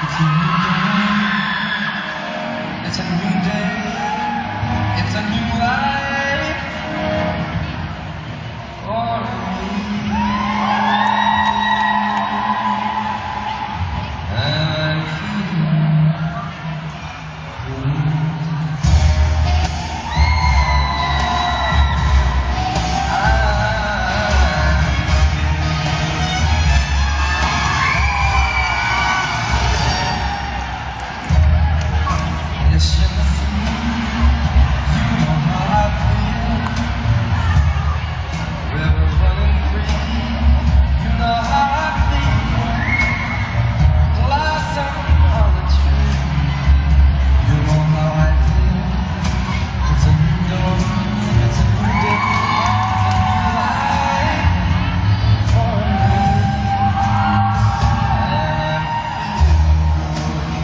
It's a new day, it's a new day, it's a new life for me. And I yes, you're free. You know how I feel. River running free. You know how I feel. Blossom on the tree. You know how I feel. It's a new dawn. It's a new day. It's a new life for me. And I feel good.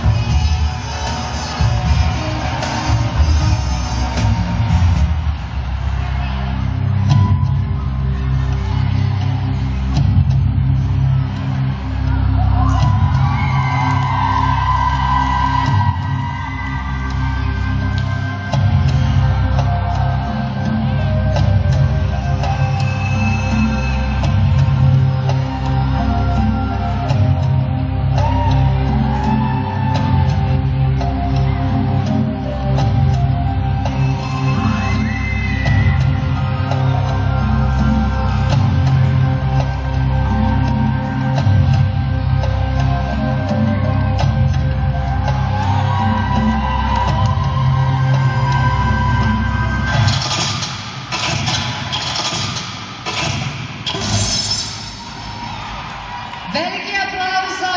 Veliki applauso!